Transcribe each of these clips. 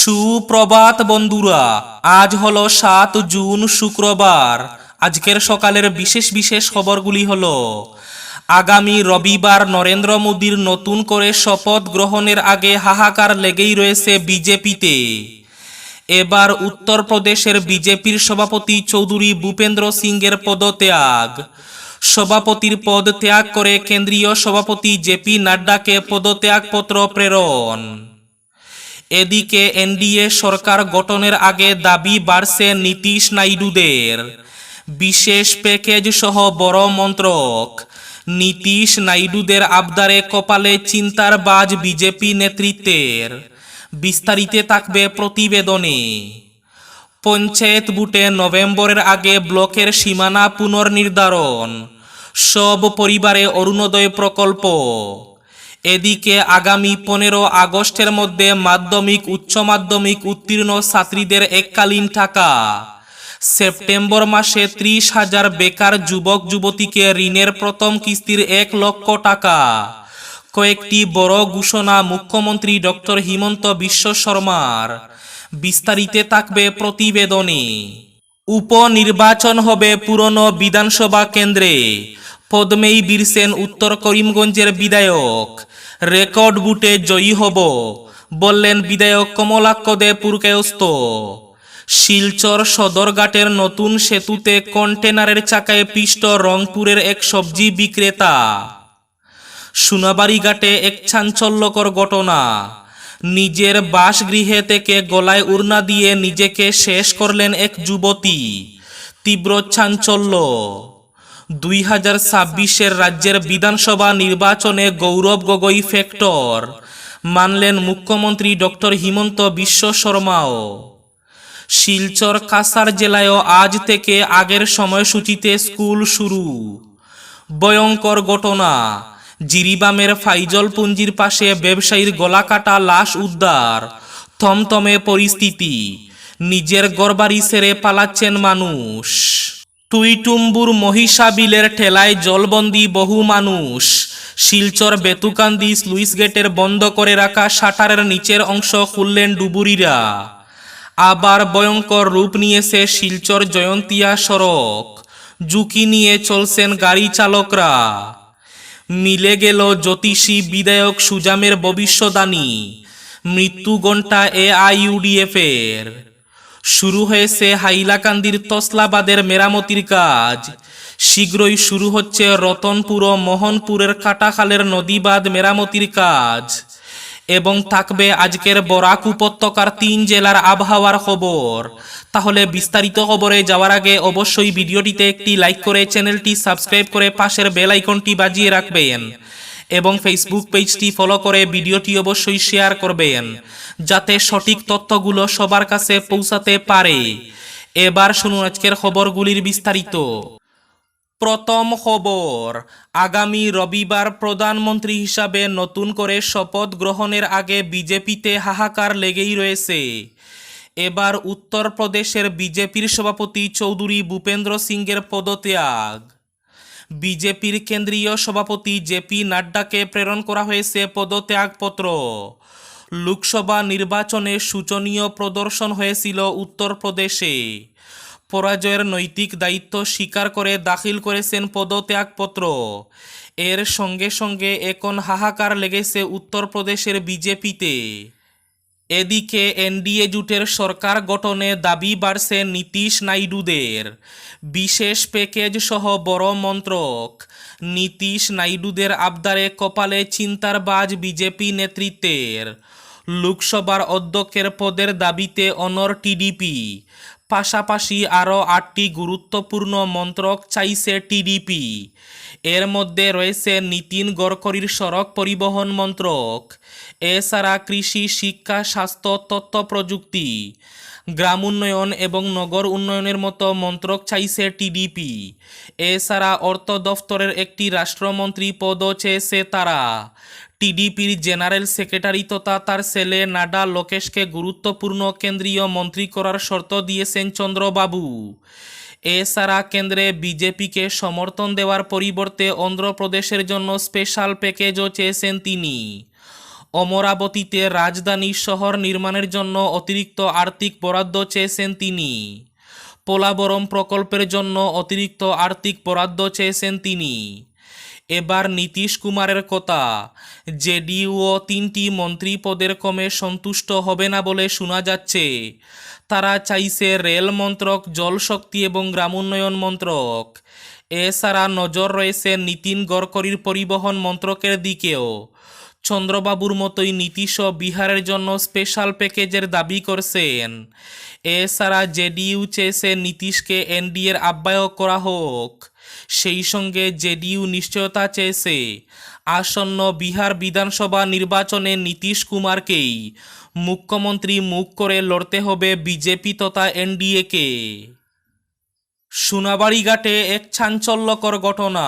সুপ্রভাত বন্ধুরা, আজ হলো 7 জুন শুক্রবার। আজকের সকালের বিশেষ বিশেষ খবরগুলি হলো: আগামী রবিবার নরেন্দ্র মোদীর নতুন করে শপথ গ্রহণের আগে হাহাকার লেগেই রয়েছে বিজেপিতে। এবার উত্তরপ্রদেশের বিজেপির সভাপতি চৌধুরী ভূপেন্দ্র সিংয়ের পদত্যাগ। সভাপতির পদ ত্যাগ করে কেন্দ্রীয় সভাপতি জেপি নাড্ডাকে পদত্যাগপত্র প্রেরণ। এদিকে এনডিএ সরকার গঠনের আগে দাবি বাড়ছে নীতিশ নাইডুদের। বিশেষ প্যাকেজ সহ বড় মন্ত্রক। নীতিশ নাইডুদের আবদারে কপালে চিন্তার বাজ বিজেপি নেতৃত্বের। বিস্তারিত থাকবে প্রতিবেদনে। পঞ্চায়েত ভোটে নভেম্বরের আগে ব্লকের সীমানা পুনর্নির্ধারণ। সব পরিবারে অরুণোদয় প্রকল্প। এদিকে আগামী 15 আগস্টের মধ্যে মাধ্যমিক উচ্চ মাধ্যমিক উত্তীর্ণ ছাত্রীদের এককালীন টাকা। সেপ্টেম্বর মাসে 30,000 বেকার যুবক যুবতীকে ঋণের প্রথম কিস্তির 1 লক্ষ টাকা। কয়েকটি বড় ঘোষণা মুখ্যমন্ত্রী ডক্টর হিমন্ত বিশ্ব শর্মার। বিস্তারিত থাকবে প্রতিবেদনে। উপনির্বাচন হবে পুরনো বিধানসভা কেন্দ্রে। পদ্মেই বীরসেন উত্তর করিমগঞ্জের বিধায়ক। রেকর্ড ভোটে জয়ী হব বললেন বিধায়ক কমলাক্ষ দে পুরকায়স্থ। শিলচর সদরঘাটের নতুন সেতুতে কন্টেনারের চাকায় পিষ্ট রংপুরের এক সবজি বিক্রেতা। সোনাবাড়ি ঘাটে এক চাঞ্চল্যকর ঘটনা। নিজের বাসগৃহে থেকে গলায় ওড়না দিয়ে নিজেকে শেষ করলেন এক যুবতী। তীব্র চাঞ্চল্য। 2026 রাজ্যের বিধানসভা নির্বাচনে গৌরব গগৈ ফ্যাক্টর মানলেন মুখ্যমন্ত্রী ডক্টর হিমন্ত বিশ্ব শর্মাও। শিলচর কাছাড় জেলায়ও আজ থেকে আগের সময়সূচিতে স্কুল শুরু। ভয়ঙ্কর ঘটনা। জিরিবামের ফাইজল পুঞ্জির পাশে ব্যবসায়ীর গলাকাটা লাশ উদ্ধার। থমথমে পরিস্থিতি। নিজের ঘরবাড়ি ছেড়ে পালাচ্ছেন মানুষ। টুইটুম্বুর মহিষাবিলের ঠেলায় জলবন্দী বহু মানুষ। শিলচর বেতুকান্দি স্লুইস গেটের বন্ধ করে রাখা শাটারের নিচের অংশ খুললেন ডুবুরিরা। আবার ভয়ঙ্কর রূপ নিয়েছে শিলচর জয়ন্তিয়া সড়ক। ঝুঁকি নিয়ে চলছেন গাড়ি চালকরা। মিলে গেল জ্যোতিষী বিধায়ক সুজামের ভবিষ্যদ্বাণী। মৃত্যু ঘণ্টা AIUDF এর। শুরু হয়েছে হাইলাকান্দির তসলাবাদের মেরামতির কাজ। শীঘ্রই শুরু হচ্ছে রতনপুর ও মোহনপুরের কাটাখালের নদীবাঁধ মেরামতির কাজ। এবং থাকবে আজকের বরাক উপত্যকার 3 জেলার আবহাওয়ার খবর। তাহলে বিস্তারিত খবরে যাওয়ার আগে অবশ্যই ভিডিওটিতে একটি লাইক করে চ্যানেলটি সাবস্ক্রাইব করে পাশের বেল আইকনটি বাজিয়ে রাখবেন এবং ফেসবুক পেজটি ফলো করে ভিডিওটি অবশ্যই শেয়ার করবেন যাতে সঠিক তথ্যগুলো সবার কাছে পৌঁছাতে পারে। এবার শুনুন আজকের খবরগুলির বিস্তারিত। প্রথম খবর, আগামী রবিবার প্রধানমন্ত্রী হিসাবে নতুন করে শপথ গ্রহণের আগে বিজেপিতে হাহাকার লেগেই রয়েছে। এবার উত্তরপ্রদেশের বিজেপির সভাপতি চৌধুরী ভূপেন্দ্র সিংয়ের পদত্যাগ। বিজেপির কেন্দ্রীয় সভাপতি জেপি নাড্ডাকে প্রেরণ করা হয়েছে পদত্যাগপত্র। লোকসভা নির্বাচনে শোচনীয় প্রদর্শন হয়েছিল উত্তরপ্রদেশে। পরাজয়ের নৈতিক দায়িত্ব স্বীকার করে দাখিল করেছেন পদত্যাগপত্র। এর সঙ্গে সঙ্গে এখন হাহাকার লেগেছে উত্তরপ্রদেশের বিজেপিতে। এদিকে এনডিএ জোটের সরকার গঠনে দাবি বাড়ছে নীতিশ নাইডুদের। বিশেষ প্যাকেজ সহ বড় মন্ত্রক। নীতিশ নাইডুদের আবদারে কপালে চিন্তার বাজ বিজেপি নেতৃত্বের। লোকসভার অধ্যক্ষের পদের দাবিতে অনড় টিডিপি। পাশাপাশি আরও 8টি গুরুত্বপূর্ণ মন্ত্রক চাইছে টিডিপি। এর মধ্যে রয়েছে নীতিন গডকরির সড়ক পরিবহন মন্ত্রক। এছাড়া কৃষি, শিক্ষা, স্বাস্থ্য, তথ্য প্রযুক্তি, গ্রাম উন্নয়ন এবং নগর উন্নয়নের মতো মন্ত্রক চাইছে টিডিপি। এছাড়া অর্থ দফতরের একটি রাষ্ট্রমন্ত্রী পদও চেয়েছে তারা। টিডিপির জেনারেল সেক্রেটারি তথা তার ছেলে নাডা লোকেশকে গুরুত্বপূর্ণ কেন্দ্রীয় মন্ত্রী করার শর্ত দিয়েছেন চন্দ্রবাবু। এছাড়া কেন্দ্রে বিজেপিকে সমর্থন দেওয়ার পরিবর্তে অন্ধ্রপ্রদেশের জন্য স্পেশাল প্যাকেজও চেয়েছেন তিনি। অমরাবতীতে রাজধানী শহর নির্মাণের জন্য অতিরিক্ত আর্থিক বরাদ্দ চেয়েছেন তিনি। পোলাবরম প্রকল্পের জন্য অতিরিক্ত আর্থিক বরাদ্দ চেয়েছেন তিনি। এবার নীতিশ কুমারের কথা, জেডিইউ তিনটি মন্ত্রী পদের কমে সন্তুষ্ট হবে না বলে শোনা যাচ্ছে। তারা চাইছে রেল মন্ত্রক, জলশক্তি এবং গ্রামোন্নয়ন মন্ত্রক। এছাড়া নজর রয়েছে নীতিন গডকরির পরিবহন মন্ত্রকের দিকেও। চন্দ্রবাবুর মতোই নীতিশও বিহারের জন্য স্পেশাল প্যাকেজের দাবি করছেন। এছাড়া জেডিইউ চেয়েছে নীতিশকে এনডিএর আহ্বায়ক করা হোক। সেই সঙ্গে জেডিইউ নিশ্চয়তা চেয়েছে আসন্ন বিহার বিধানসভা নির্বাচনে নীতিশ কুমারকেই মুখ্যমন্ত্রী মুখ করে লড়তে হবে বিজেপি তথা এনডিএকে। সোনাবাড়িঘাটে এক চাঞ্চল্যকর ঘটনা।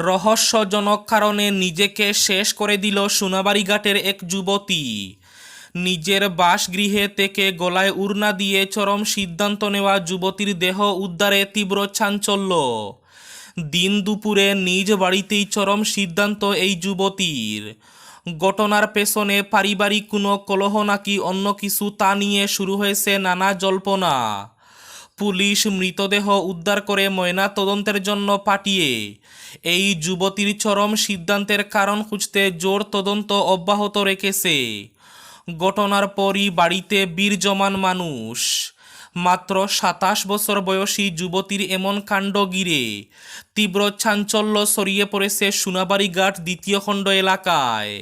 রহস্যজনক কারণে নিজেকে শেষ করে দিল সোনাবাড়িঘাটের এক যুবতী। নিজের বাসগৃহে থেকে গলায় উড়না দিয়ে চরম সিদ্ধান্ত নেওয়া যুবতীর দেহ উদ্ধারে তীব্র চাঞ্চল্য। দিন দুপুরে নিজ বাড়িতেই চরম সিদ্ধান্ত এই যুবতীর। ঘটনার পেছনে পারিবারিক কোনো কলহ নাকি অন্য কিছু তা নিয়ে শুরু হয়েছে নানা জল্পনা। পুলিশ মৃতদেহ উদ্ধার করে ময়না তদন্তের জন্য পাঠিয়ে এই যুবতীর চরম সিদ্ধান্তের কারণ খুঁজতে জোর তদন্ত অব্যাহত রেখেছে। ঘটনার পরই বাড়িতে বীর জমান মানুষ। মাত্র 27 বছর বয়সী যুবতীর এমন কাণ্ড ঘিরে তীব্র চাঞ্চল্য ছড়িয়ে পড়েছে সোনাবাড়িঘাট দ্বিতীয় খণ্ড এলাকায়।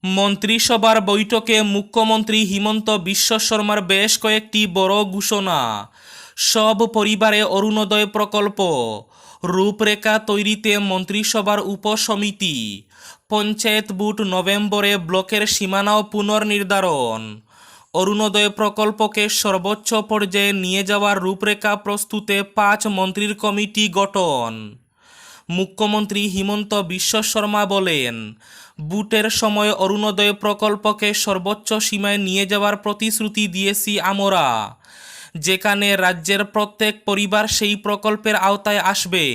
মন্ত্রিসভার বৈঠকে মুখ্যমন্ত্রী হিমন্ত বিশ্ব শর্মার বেশ কয়েকটি বড় ঘোষণা। সব পরিবারে অরুণোদয় প্রকল্প, রূপরেখা তৈরিতে মন্ত্রিসভার উপসমিতি, পঞ্চায়েত ভোট নভেম্বরে, ব্লকের সীমানাও পুনর্নির্ধারণ, অরুণোদয় প্রকল্পকে সর্বোচ্চ পর্যায়ে নিয়ে যাওয়ার রূপরেখা প্রস্তুতে 5 মন্ত্রীর কমিটি গঠন। মুখ্যমন্ত্রী হিমন্ত বিশ্ব শর্মা বলেন, বুটের সময় অরুণোদয় প্রকল্পকে সর্বোচ্চ সীমায় নিয়ে যাওয়ার প্রতিশ্রুতি দিয়েছি আমরা, যেখানে রাজ্যের প্রত্যেক পরিবার সেই প্রকল্পের আওতায় আসবে।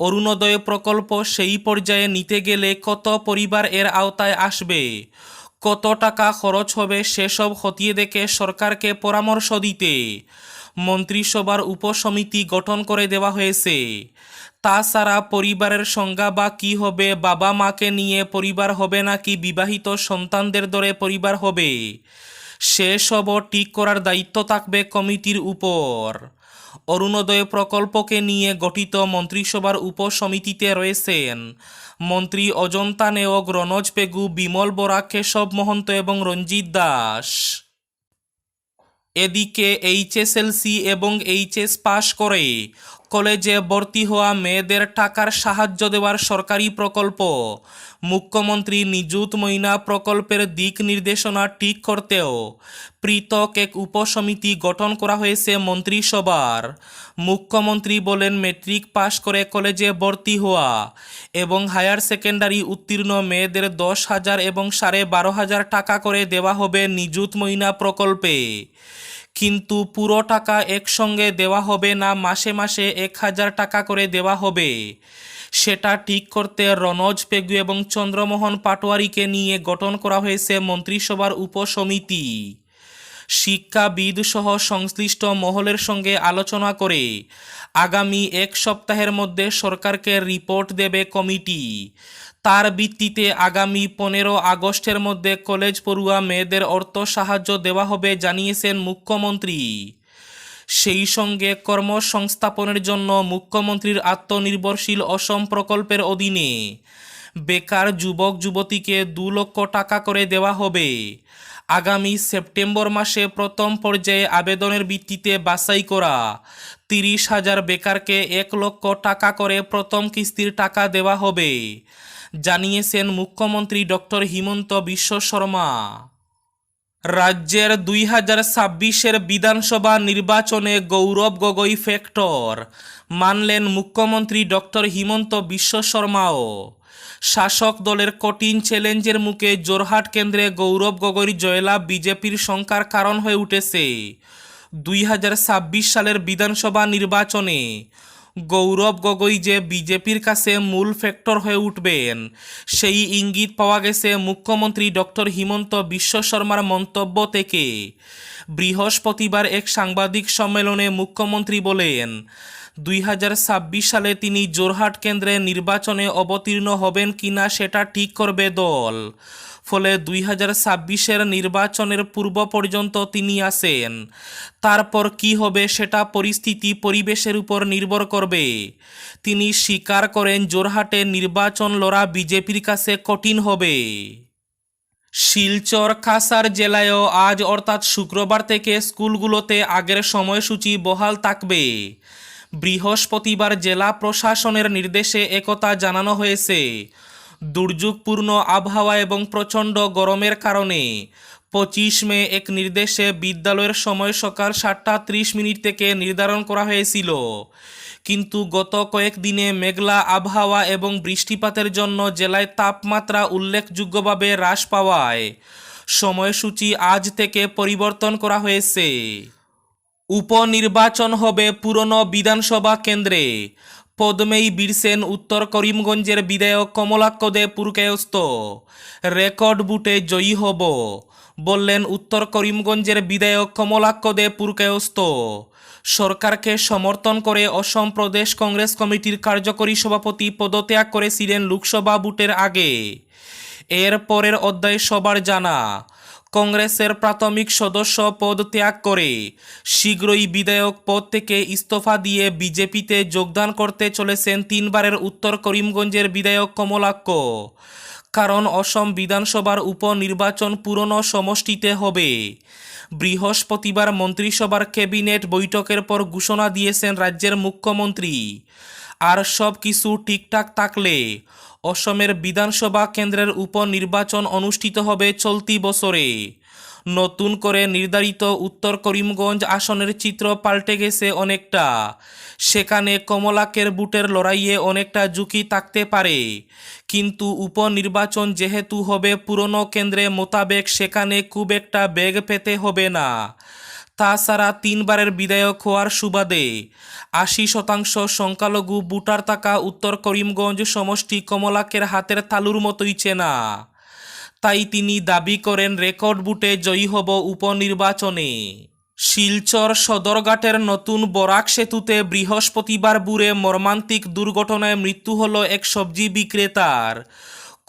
অরুণোদয় প্রকল্প সেই পর্যায়ে নিতে গেলে কত পরিবার এর আওতায় আসবে, কত টাকা খরচ হবে সেসব খতিয়ে দেখে সরকারকে পরামর্শ দিতে মন্ত্রিসভার উপসমিতি গঠন করে দেওয়া হয়েছে। তাছাড়া পরিবারের সংজ্ঞা বা কী হবে, বাবা মাকে নিয়ে পরিবার হবে নাকি বিবাহিত সন্তানদের ধরে পরিবার হবে, সেসবও ঠিক করার দায়িত্ব থাকবে কমিটির উপর। অরুণোদয় প্রকল্পকে নিয়ে গঠিত মন্ত্রিসভার উপসমিতিতে রয়েছেন মন্ত্রী অজন্তা নেওগ, রনজ পেগু, বিমল বরা, কেশব মহন্ত এবং রঞ্জিত দাস। এদিকে এইচএসএলসি এবং এইচএস পাশ করে কলেজে ভর্তি হওয়া মেয়েদের টাকার সাহায্য দেওয়ার সরকারি প্রকল্প মুখ্যমন্ত্রী নিযুত ময়না প্রকল্পের দিক নির্দেশনা ঠিক করতেও পৃথক এক উপসমিতি গঠন করা হয়েছে মন্ত্রিসভার। মুখ্যমন্ত্রী বলেন, মেট্রিক পাশ করে কলেজে ভর্তি হওয়া এবং হায়ার সেকেন্ডারি উত্তীর্ণ মেয়েদের 10,000 এবং 12,500 টাকা করে দেওয়া হবে নিযুত ময়না প্রকল্পে। কিন্তু পুরো টাকা একসঙ্গে দেওয়া হবে না, মাসে মাসে 1,000 টাকা করে দেওয়া হবে। সেটা ঠিক করতে রনজ পেগু এবং চন্দ্রমোহন পাটোয়ারিকে নিয়ে গঠন করা হয়েছে মন্ত্রিসভার উপসমিতি। শিক্ষাবিদ সহ সংশ্লিষ্ট মহলের সঙ্গে আলোচনা করে আগামী 1 সপ্তাহের মধ্যে সরকারকে রিপোর্ট দেবে কমিটি। তার ভিত্তিতে আগামী 15 আগস্টের মধ্যে কলেজ পড়ুয়া মেয়েদের অর্থ সাহায্য দেওয়া হবে জানিয়েছেন মুখ্যমন্ত্রী। সেই সঙ্গে কর্মসংস্থাপনের জন্য মুখ্যমন্ত্রীর আত্মনির্ভরশীল অসম প্রকল্পের অধীনে বেকার যুবক যুবতীকে 2 লক্ষ টাকা করে দেওয়া হবে। আগামী সেপ্টেম্বর মাসে প্রথম পর্যায়ে আবেদনের ভিত্তিতে বাছাই করা 30,000 বেকারকে 1 লক্ষ টাকা করে প্রথম কিস্তির টাকা দেওয়া হবে, জানিয়েছেন মুখ্যমন্ত্রী ডক্টর হিমন্ত বিশ্ব শর্মা। রাজ্যের 2026-এর বিধানসভা নির্বাচনে গৌরব গগৈ ফ্যাক্টর মানলেন মুখ্যমন্ত্রী ডক্টর হিমন্ত বিশ্ব শর্মাও। শাসক দলের কঠিন চ্যালেঞ্জের মুখে জোরহাট কেন্দ্রে গৌরব গগৈর জয়লাভ বিজেপির শঙ্কার কারণ হয়ে উঠেছে। 2026 সালের বিধানসভা নির্বাচনে গৌরব গগৈ যে বিজেপির কাছে মূল ফ্যাক্টর হয়ে উঠবেন সেই ইঙ্গিত পাওয়া গেছে মুখ্যমন্ত্রী ডক্টর হিমন্ত বিশ্ব শর্মার মন্তব্য থেকে। বৃহস্পতিবার এক সাংবাদিক সম্মেলনে মুখ্যমন্ত্রী বলেন 2026 সালে তিনি জোরহাট কেন্দ্রে নির্বাচনে অবতীর্ণ হবেন কিনা সেটা ঠিক করবে দল। ফলে 2026-এর নির্বাচনের পূর্ব পর্যন্ত তিনি আছেন, তারপর কি হবে সেটা পরিস্থিতি পরিবেশের উপর নির্ভর করবে। তিনি স্বীকার করেন জোরহাটে নির্বাচন লড়া বিজেপির কাছে কঠিন হবে। শিলচর কাছাড় জেলায়ও আজ অর্থাৎ শুক্রবার থেকে স্কুলগুলোতে আগের সময়সূচি বহাল থাকবে। বৃহস্পতিবার জেলা প্রশাসনের নির্দেশে একথা জানানো হয়েছে। দুর্যোগপূর্ণ আবহাওয়া এবং প্রচণ্ড গরমের কারণে 25 মে এক নির্দেশে বিদ্যালয়ের সময় সকাল 7:30 থেকে নির্ধারণ করা হয়েছিল, কিন্তু গত কয়েকদিনে মেঘলা আবহাওয়া এবং বৃষ্টিপাতের জন্য জেলায় তাপমাত্রা উল্লেখযোগ্যভাবে হ্রাস পাওয়ায় সময়সূচি আজ থেকে পরিবর্তন করা হয়েছে। উপনির্বাচন হবে পুরনো বিধানসভা কেন্দ্রে। পদ্মেই বীরসেন উত্তর করিমগঞ্জের বিধায়ক কমলাক্ষ দে পুরকায়স্থ। রেকর্ড বুটে জয়ী হব বললেন উত্তর করিমগঞ্জের বিধায়ক কমলাক্ষ দে পুরকায়স্থ। সরকারকে সমর্থন করে অসম প্রদেশ কংগ্রেস কমিটির কার্যকরী সভাপতি পদত্যাগ করেছিলেন লোকসভা ভোটের আগে। এর পরের অধ্যায় সবার জানা। কংগ্রেসের প্রাথমিক সদস্য পদ ত্যাগ করে শীঘ্রই বিধায়ক পদ থেকে ইস্তফা দিয়ে বিজেপিতে যোগদান করতে চলেছেন 3বারের উত্তর করিমগঞ্জের বিধায়ক কমলাক্ষ। কারণ অসম বিধানসভার উপনির্বাচন পুরনো সমষ্টিতে হবে। বৃহস্পতিবার মন্ত্রিসভার ক্যাবিনেট বৈঠকের পর ঘোষণা দিয়েছেন রাজ্যের মুখ্যমন্ত্রী। আর সব কিছু ঠিকঠাক থাকলে অসমের বিধানসভা কেন্দ্রের উপনির্বাচন অনুষ্ঠিত হবে চলতি বছরে। নতুন করে নির্ধারিত উত্তর করিমগঞ্জ আসনের চিত্র পাল্টে গেছে অনেকটা। সেখানে কমলাক্ষের বুটের লড়াইয়ে অনেকটা ঝুঁকি থাকতে পারে, কিন্তু উপনির্বাচন যেহেতু হবে পুরনো কেন্দ্রে মোতাবেক সেখানে খুব একটা বেগ পেতে হবে না। তাছাড়া 3বারের বিধায়ক হওয়ার সুবাদে 80% সংখ্যালঘু ভোটার থাকা উত্তর করিমগঞ্জ সমষ্টি কমলাক্ষের হাতের তালুর মতোই চেনা। তাই তিনি দাবি করেন রেকর্ড বুটে জয়ী হব উপনির্বাচনে। শিলচর সদরঘাটের নতুন বরাক সেতুতে বৃহস্পতিবার ভোরে মর্মান্তিক দুর্ঘটনায় মৃত্যু হল এক সবজি বিক্রেতার।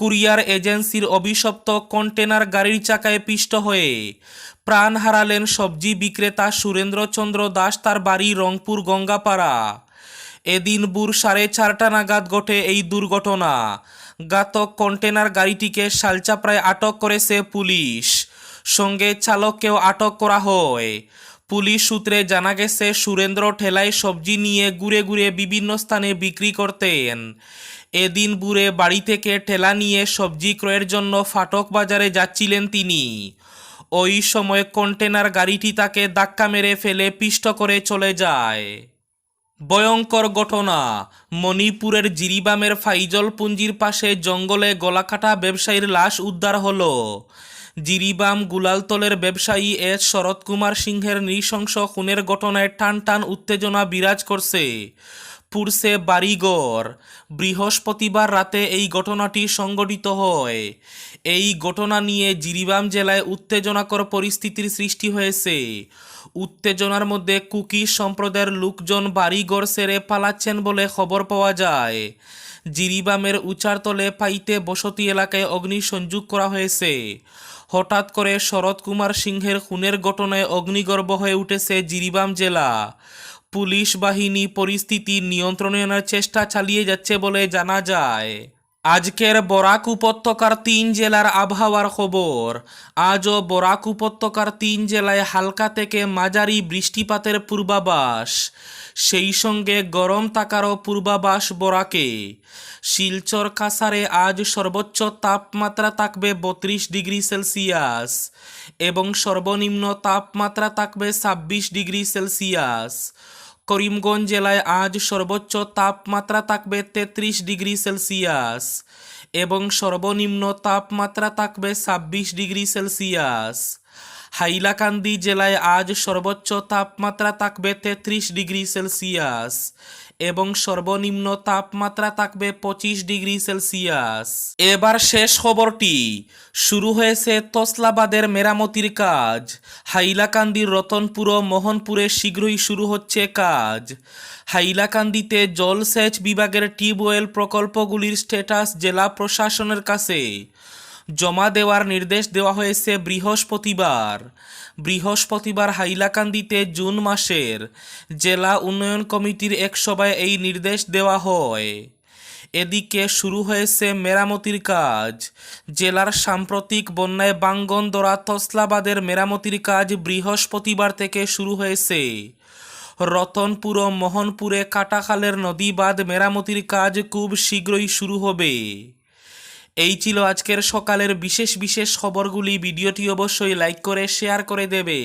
কুরিয়ার এজেন্সির অভিশপ্ত কন্টেনার গাড়ির চাকায় পিষ্ট হয়ে প্রাণ হারালেন সবজি বিক্রেতা সুরেন্দ্রচন্দ্র দাস। তার বাড়ি রংপুর গঙ্গাপাড়া। এদিন ভোর 4:30 নাগাদ ঘটে এই দুর্ঘটনা। ঘাতক কন্টেনার গাড়িটিকে শালচাপড়ায় আটক করেছে পুলিশ। সঙ্গে চালককেও আটক করা হয়। পুলিশ সূত্রে জানা গেছে সুরেন্দ্র ঠেলায় সবজি নিয়ে ঘুরে ঘুরে বিভিন্ন স্থানে বিক্রি করতেন। এদিন ভোরে বাড়ি থেকে ঠেলা নিয়ে সবজি ক্রয়ের জন্য ফাটক বাজারে যাচ্ছিলেন তিনি। ওই সময় কন্টেনার গাড়িটি তাকে ধাক্কা মেরে ফেলে পিষ্ট করে চলে যায়। ভয়ঙ্কর ঘটনা। মণিপুরের জিরিবামের ফাইজল পুঞ্জির পাশে জঙ্গলে গলাকাটা ব্যবসায়ীর লাশ উদ্ধার হলো। জিরিবাম গুলালতলের ব্যবসায়ী এস শরৎ কুমার সিংহের নৃশংস খুনের ঘটনায় টান টান উত্তেজনা বিরাজ করছে। পুরসে বাড়িঘর। বৃহস্পতিবার রাতে এই ঘটনাটি সংঘটিত হয়। এই ঘটনা নিয়ে জিরিবাম জেলায় উত্তেজনাকর পরিস্থিতির সৃষ্টি হয়েছে। উত্তেজনার মধ্যে কুকি সম্প্রদায়ের লোকজন বাড়িঘর ছেড়ে পালাচ্ছেন বলে খবর পাওয়া যায়। জিরিবামের উচারতলে পাইতে বসতি এলাকায় অগ্নিসংযোগ করা হয়েছে। হঠাৎ করে শরৎ কুমার সিংহের খুনের ঘটনায় অগ্নিগর্ভ হয়ে উঠেছে জিরিবাম জেলা। পুলিশ বাহিনী পরিস্থিতি নিয়ন্ত্রণে আনার চেষ্টা চালিয়ে যাচ্ছে বলে জানা যায়। আজকের বরাক উপত্যকার 3 জেলার আবহাওয়ার খবর। আজও বরাক উপত্যকার 3 জেলায় হালকা থেকে মাঝারি বৃষ্টিপাতের পূর্বাভাস। সেই সঙ্গে গরম থাকারও পূর্বাভাস বরাকে। শিলচর কাছাড়ে আজ সর্বোচ্চ তাপমাত্রা থাকবে 32 ডিগ্রি সেলসিয়াস এবং সর্বনিম্ন তাপমাত্রা থাকবে 26 ডিগ্রি সেলসিয়াস। করিমগঞ্জ জেলায় আজ সর্বোচ্চ তাপমাত্রা থাকবে 33 ডিগ্রি সেলসিয়াস এবং সর্বনিম্ন তাপমাত্রা থাকবে 26 ডিগ্রি সেলসিয়াস। হাইলাকান্দি জেলায় আজ সর্বোচ্চ তাপমাত্রা থাকবে 33 ডিগ্রি সেলসিয়াস এবং সর্বনিম্ন তাপমাত্রা থাকবে 25 ডিগ্রি সেলসিয়াস। এবার শেষ খবরটি। শুরু হয়েছে তসলাবাদের মেরামতির কাজ। হাইলাকান্দির রতনপুর ও মোহনপুরে শীঘ্রই শুরু হচ্ছে কাজ। হাইলাকান্দিতে জলসেচ বিভাগের টিউবওয়েল প্রকল্পগুলির স্ট্যাটাস জেলা প্রশাসনের কাছে জমা দেওয়ার নির্দেশ দেওয়া হয়েছে বৃহস্পতিবার হাইলাকান্দিতে জুন মাসের জেলা উন্নয়ন কমিটির এক সভায় এই নির্দেশ দেওয়া হয়। এদিকে শুরু হয়েছে মেরামতির কাজ। জেলার সাম্প্রতিক বন্যায় বাঙ্গনদরা তসলাবাদের মেরামতির কাজ বৃহস্পতিবার থেকে শুরু হয়েছে। রতনপুর ও মোহনপুরে কাটাখালের নদী বাঁধ মেরামতির কাজ খুব শীঘ্রই শুরু হবে। এই ছিল আজকের সকালের বিশেষ খবরগুলি। ভিডিওটি অবশ্যই লাইক করে শেয়ার করে দেবে।